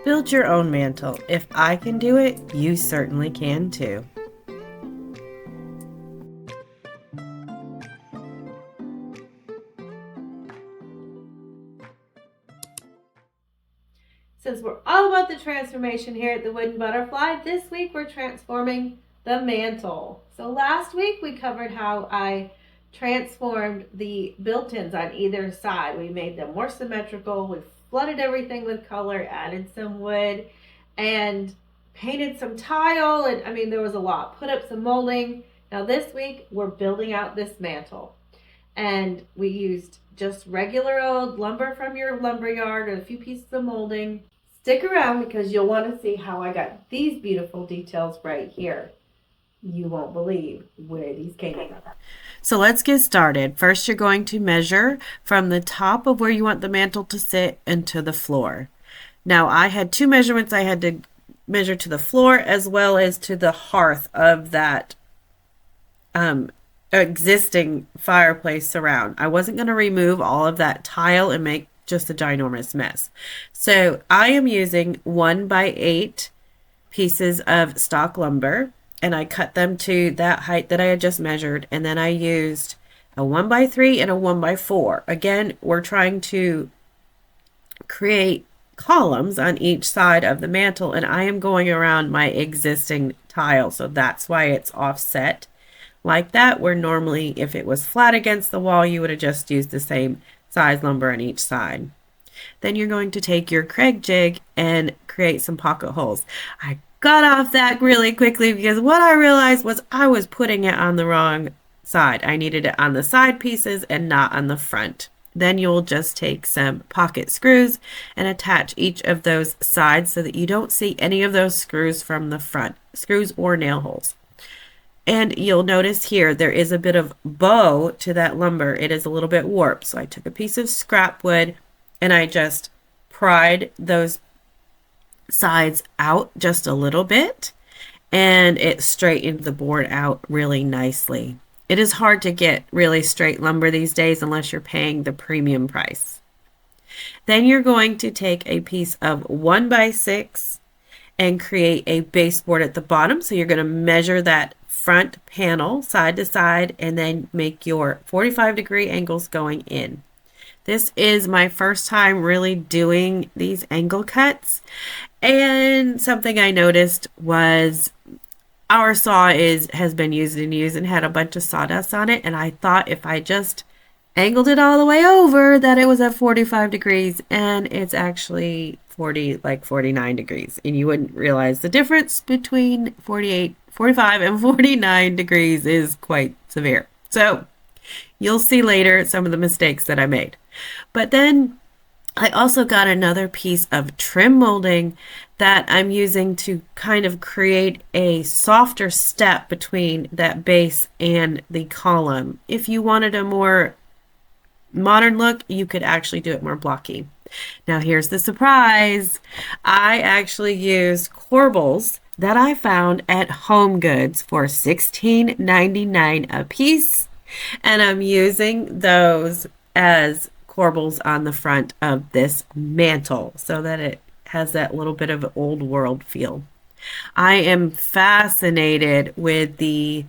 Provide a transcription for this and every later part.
Build your own mantle. If I can do it, you certainly can too. Since we're all about the transformation here at the Wooden Butterfly, this week we're transforming the mantle. So last week we covered how I transformed the built-ins on either side. We made them more symmetrical. We flooded everything with color, added some wood, and painted some tile. And I mean, there was a lot. Put up some molding. Now this week we're building out this mantle. And we used just regular old lumber from your lumber yard and a few pieces of molding. Stick around because you'll want to see how I got these beautiful details right here. You won't believe where these came from. So let's get started. First, you're going to measure from the top of where you want the mantle to sit and to the floor. Now, I had two measurements. I had to measure to the floor as well as to the hearth of that existing fireplace surround. I wasn't going to remove all of that tile and make just a ginormous mess. So I am using 1x8 pieces of stock lumber, and I cut them to that height that I had just measured, and then I used a 1x3 and a 1x4. Again, we're trying to create columns on each side of the mantle, and I am going around my existing tile, so that's why it's offset like that, where normally if it was flat against the wall, you would have just used the same size lumber on each side. Then you're going to take your Craig jig and create some pocket holes. I got off that really quickly because what I realized was I was putting it on the wrong side. I needed it on the side pieces and not on the front. Then you'll just take some pocket screws and attach each of those sides so that you don't see any of those screws from the front, screws or nail holes. And you'll notice here there is a bit of bow to that lumber. It is a little bit warped. So I took a piece of scrap wood and I just pried those sides out just a little bit, and it straightened the board out really nicely. It is hard to get really straight lumber these days unless you're paying the premium price. Then you're going to take a piece of 1x6 and create a baseboard at the bottom. So you're going to measure that front panel side to side and then make your 45-degree angles going in. This is my first time really doing these angle cuts, and something I noticed was our saw has been used and had a bunch of sawdust on it, and I thought if I just angled it all the way over that it was at 45 degrees, and it's actually 49 degrees, and you wouldn't realize the difference between 45 and 49 degrees is quite severe. So you'll see later some of the mistakes that I made. But then I also got another piece of trim molding that I'm using to kind of create a softer step between that base and the column. If you wanted a more modern look, you could actually do it more blocky. Now here's the surprise. I actually used corbels that I found at Home Goods for $16.99 a piece, and I'm using those as corbels on the front of this mantle so that it has that little bit of old world feel. I am fascinated with the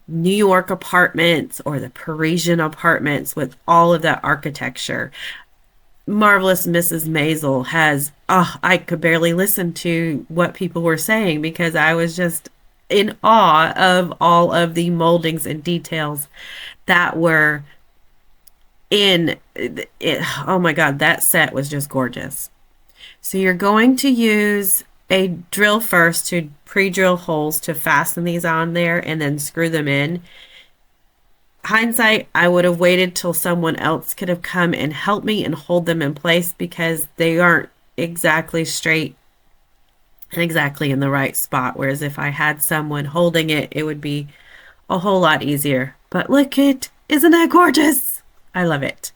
New York apartments or the Parisian apartments with all of that architecture. Marvelous Mrs. Maisel has, I could barely listen to what people were saying because I was just in awe of all of the moldings and details that were in it. Oh my God, that set was just gorgeous. So you're going to use a drill first to pre-drill holes to fasten these on there and then screw them in. Hindsight, I would have waited till someone else could have come and helped me and hold them in place because they aren't exactly straight and exactly in the right spot. Whereas if I had someone holding it, it would be a whole lot easier. But look isn't that gorgeous? I love it.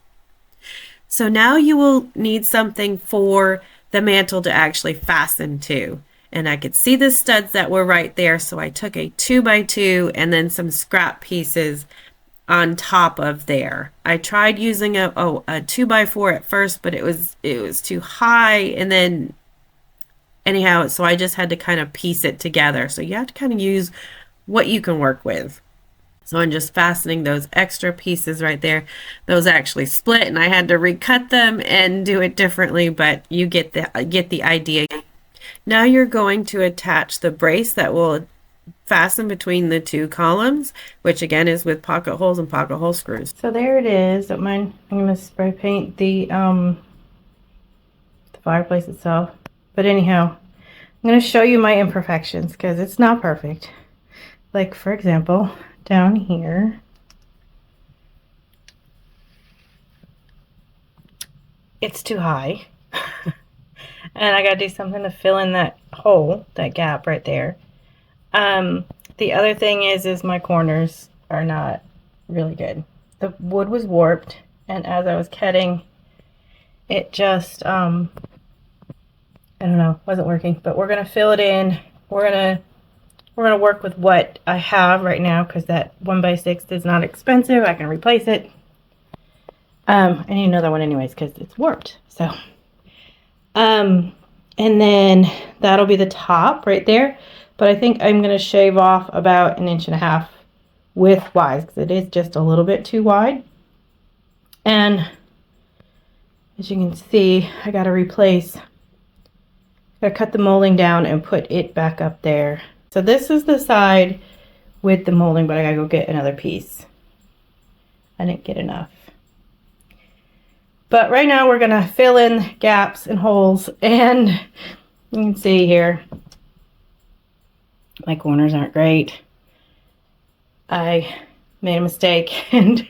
So now you will need something for the mantle to actually fasten to. And I could see the studs that were right there. So I took a 2x2 and then some scrap pieces on top of there. I tried using a 2x4 at first, but it was too high, and then Anyhow, so I just had to kind of piece it together. So you have to kind of use what you can work with. So I'm just fastening those extra pieces right there. Those actually split and I had to recut them and do it differently, but you get the idea. Now you're going to attach the brace that will fasten between the two columns, which again is with pocket holes and pocket hole screws. So there it is. I'm going to spray paint the fireplace itself. But anyhow, I'm going to show you my imperfections because it's not perfect. Like, for example, down here, it's too high. And I got to do something to fill in that hole, that gap right there. The other thing is my corners are not really good. The wood was warped, and as I was cutting, it just, I don't know, wasn't working. But we're gonna fill it in. We're gonna work with what I have right now because that 1x6 is not expensive. I can replace it. I need another one anyways because it's warped. So, and then that'll be the top right there. But I think I'm going to shave off about 1.5 inches width-wise because it is just a little bit too wide. And as you can see, I got to cut the molding down and put it back up there. So this is the side with the molding, but I got to go get another piece. I didn't get enough. But right now we're going to fill in gaps and holes, and you can see here, my corners aren't great. I made a mistake and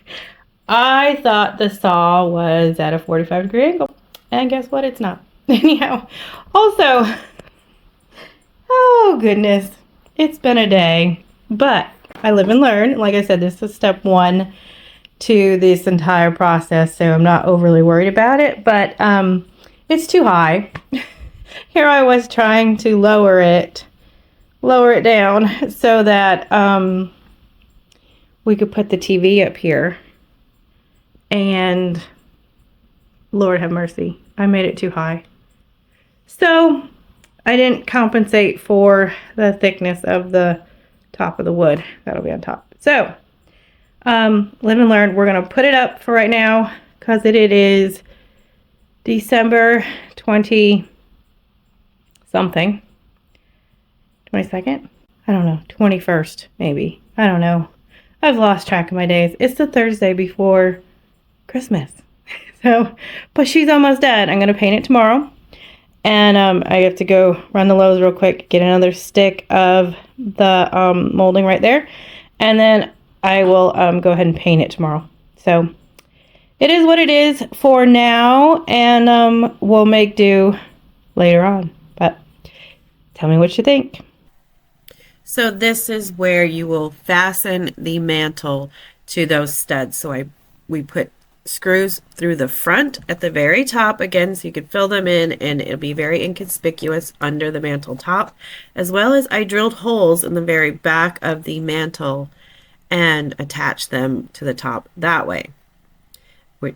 I thought the saw was at a 45-degree angle, and guess what? It's not. Anyhow, also, oh goodness, it's been a day, but I live and learn. Like I said, this is step 1 to this entire process, so I'm not overly worried about it, but it's too high. Here I was trying to lower it down so that we could put the TV up here, and Lord have mercy, I made it too high. So I didn't compensate for the thickness of the top of the wood. That'll be on top. So live and learn. We're gonna put it up for right now because it is December 20 something, 22nd, I don't know, 21st maybe, I don't know, I've lost track of my days. It's the Thursday before Christmas. So, but she's almost dead. I'm gonna paint it tomorrow, and I have to go run the Lowe's real quick, get another stick of the molding right there, and then I will go ahead and paint it tomorrow. So it is what it is for now, and we'll make do later on. But tell me what you think. So this is where you will fasten the mantle to those studs. So we put screws through the front at the very top again, so you could fill them in and it'll be very inconspicuous under the mantle top, as well as I drilled holes in the very back of the mantle and attach them to the top that way.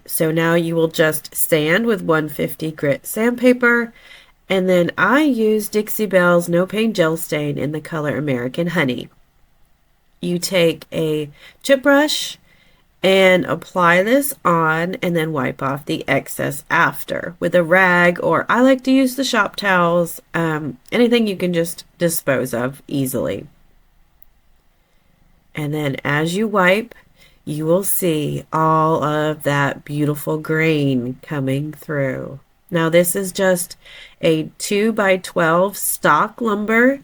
So now you will just sand with 150 grit sandpaper, and then I use Dixie Belle's No Pain Gel Stain in the color American Honey. You take a chip brush and apply this on, and then wipe off the excess after with a rag, or I like to use the shop towels, anything you can just dispose of easily. And then as you wipe, you will see all of that beautiful grain coming through. Now this is just a 2x12 stock lumber.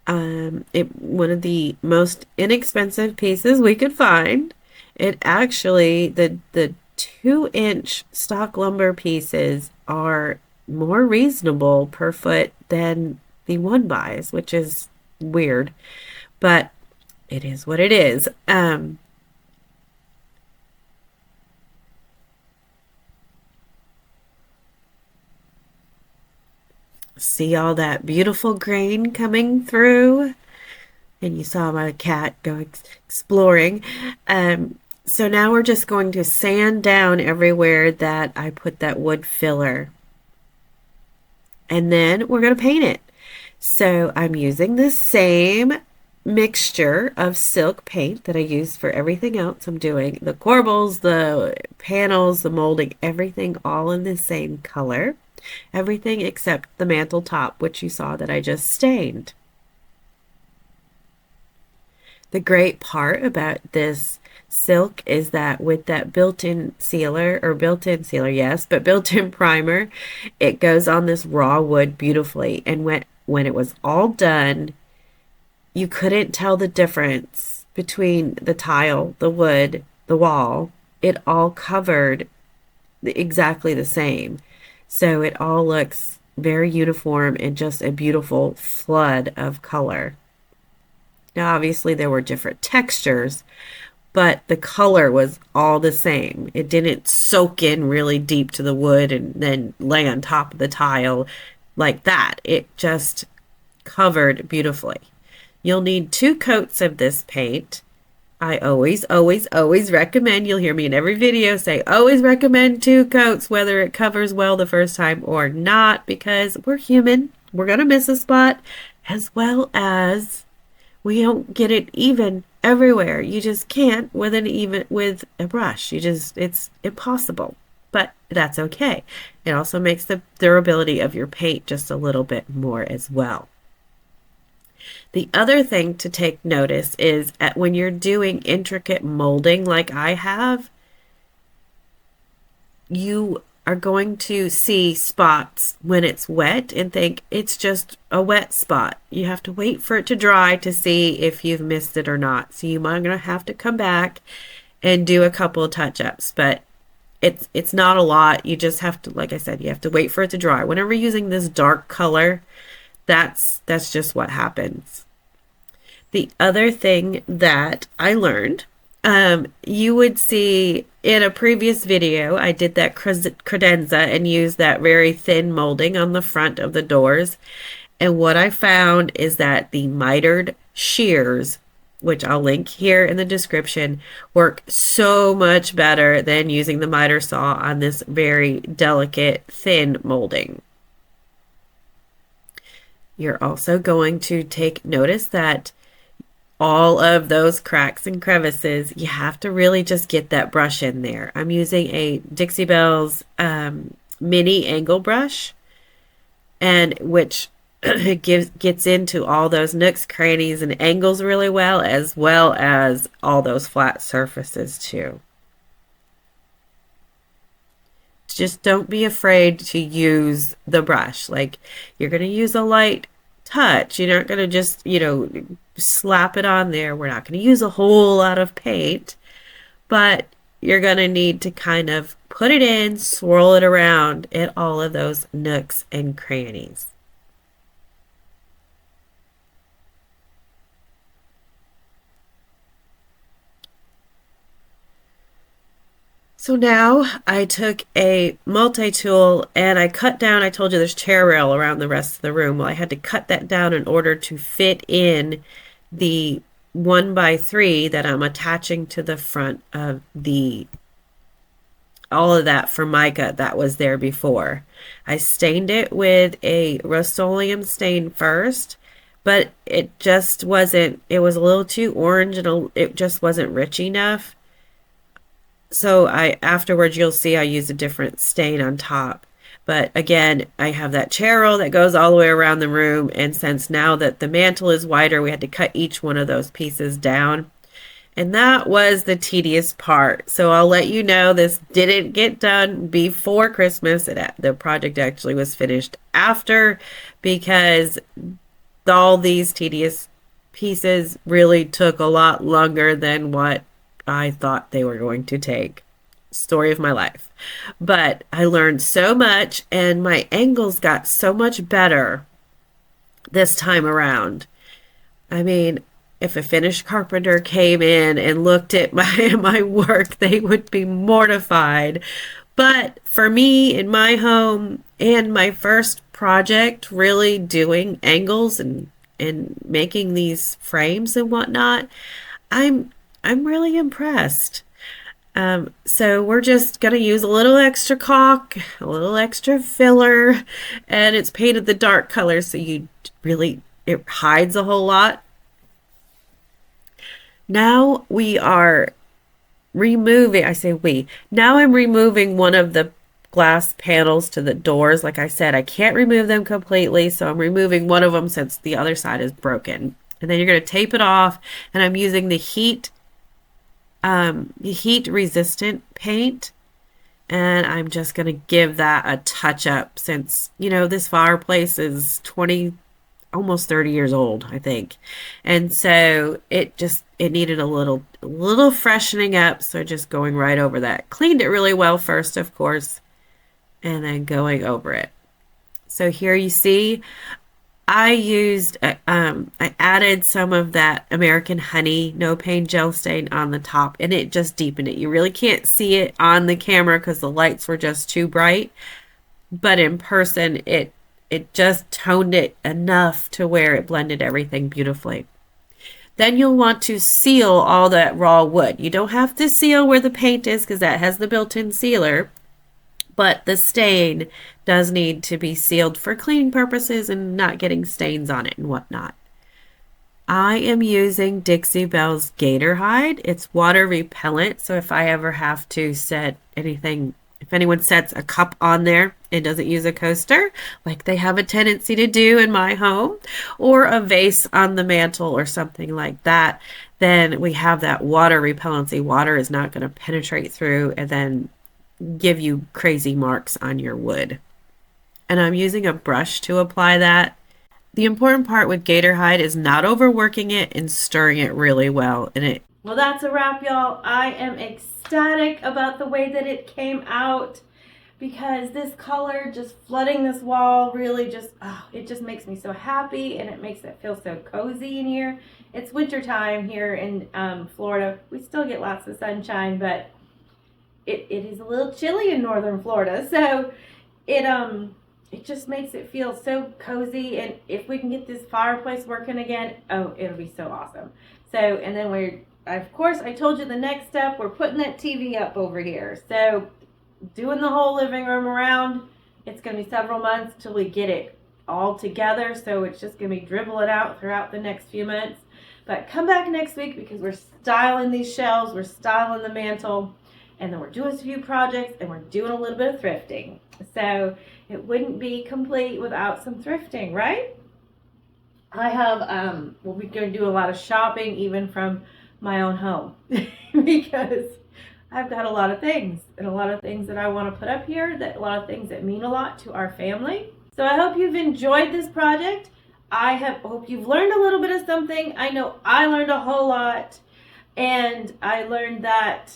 One of the most inexpensive pieces we could find. It actually, the 2-inch stock lumber pieces are more reasonable per foot than the 1x, which is weird, but it is what it is. See all that beautiful grain coming through? And you saw my cat go exploring. So now we're just going to sand down everywhere that I put that wood filler. And then we're going to paint it. So I'm using the same mixture of silk paint that I use for everything else I'm doing. The corbels, the panels, the molding, everything all in the same color. Everything except the mantle top, which you saw that I just stained. The great part about this silk is that with that built-in sealer, or built-in sealer, yes, but built-in primer, it goes on this raw wood beautifully. And when it was all done, you couldn't tell the difference between the tile, the wood, the wall. It all covered exactly the same. So it all looks very uniform and just a beautiful flood of color. Now, obviously, there were different textures, but the color was all the same. It didn't soak in really deep to the wood and then lay on top of the tile like that. It just covered beautifully. You'll need 2 coats of this paint. I always, always, always recommend, you'll hear me in every video say, always recommend 2 coats, whether it covers well the first time or not, because we're human. We're going to miss a spot, as well as we don't get it even everywhere. You just can't with a brush. It's impossible. But that's okay. It also makes the durability of your paint just a little bit more as well. The other thing to take notice is when you're doing intricate molding like I have, you are going to see spots when it's wet and think it's just a wet spot. You have to wait for it to dry to see if you've missed it or not. So you might gonna have to come back and do a couple of touch-ups, but it's not a lot. You just have to, like I said, you have to wait for it to dry. Whenever you're using this dark color, that's just what happens. The other thing that I learned, you would see in a previous video, I did that credenza and used that very thin molding on the front of the doors. And what I found is that the mitered shears, which I'll link here in the description, work so much better than using the miter saw on this very delicate thin molding. You're also going to take notice that all of those cracks and crevices, you have to really just get that brush in there. I'm using a Dixie Belle's mini angle brush, and which gets into all those nooks, crannies, and angles really well as all those flat surfaces too. Just don't be afraid to use the brush. Like, you're going to use a light touch. You're not going to just, slap it on there. We're not going to use a whole lot of paint, but you're going to need to kind of put it in, swirl it around at all of those nooks and crannies. So now I took a multi-tool and I cut down, I told you there's chair rail around the rest of the room. Well, I had to cut that down in order to fit in the 1x3 that I'm attaching to the front of all of that Formica that was there before. I stained it with a Rust-Oleum stain first, but it just wasn't, it was a little too orange and it just wasn't rich enough. So afterwards you'll see I use a different stain on top. But again, I have that chair roll that goes all the way around the room, and since now that the mantle is wider, we had to cut each one of those pieces down. And that was the tedious part. So I'll let you know this didn't get done before Christmas. The project actually was finished after, because all these tedious pieces really took a lot longer than what I thought they were going to take. Story of my life. But I learned so much, and my angles got so much better this time around. I mean, if a finished carpenter came in and looked at my work, they would be mortified. But for me, in my home, and my first project, really doing angles and making these frames and whatnot, I'm really impressed. So we're just going to use a little extra caulk, a little extra filler, and it's painted the dark color so it hides a whole lot. Now we are now I'm removing one of the glass panels to the doors. Like I said, I can't remove them completely, so I'm removing one of them since the other side is broken. And then you're going to tape it off, and I'm using the heat resistant paint, and I'm just going to give that a touch up since, this fireplace is 20, almost 30 years old, I think. And so it needed a little freshening up, so just going right over that. Cleaned it really well first, of course, and then going over it. So here you see I added some of that American Honey No Pain Gel Stain on the top, and it just deepened it. You really can't see it on the camera because the lights were just too bright, but in person, it just toned it enough to where it blended everything beautifully. Then you'll want to seal all that raw wood. You don't have to seal where the paint is because that has the built-in sealer, but the stain does need to be sealed for cleaning purposes and not getting stains on it and whatnot. I am using Dixie Belle's Gator Hide. It's water repellent, so if I ever have to set anything, if anyone sets a cup on there and doesn't use a coaster, like they have a tendency to do in my home, or a vase on the mantle or something like that, then we have that water repellency. Water is not going to penetrate through and then give you crazy marks on your wood. And I'm using a brush to apply that. The important part with Gator Hide is not overworking it and stirring it really well. Well, that's a wrap, y'all. I am ecstatic about the way that it came out because this color just flooding this wall really it just makes me so happy, and it makes it feel so cozy in here. It's wintertime here in Florida. We still get lots of sunshine, but it is a little chilly in northern Florida, so it just makes it feel so cozy. And if we can get this fireplace working again, oh, it'll be so awesome. So, and then of course, I told you the next step, we're putting that TV up over here. So doing the whole living room around, it's going to be several months till we get it all together. So it's just going to be dribbling out throughout the next few months. But come back next week because we're styling these shelves, we're styling the mantle, and then we're doing a few projects, and we're doing a little bit of thrifting. So it wouldn't be complete without some thrifting, right? I have, we'll be going to do a lot of shopping even from my own home because I've got a lot of things, and a lot of things that I want to put up here, a lot of things that mean a lot to our family. So I hope you've enjoyed this project. Hope you've learned a little bit of something. I know I learned a whole lot, and I learned that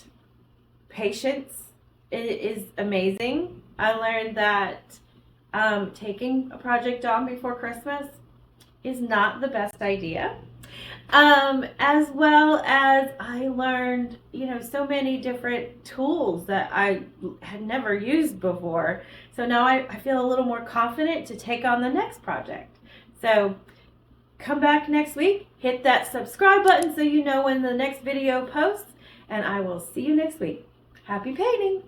patience is amazing. I learned that taking a project on before Christmas is not the best idea. As well as I learned, so many different tools that I had never used before. So now I feel a little more confident to take on the next project. So come back next week, hit that subscribe button so you know when the next video posts, and I will see you next week. Happy painting!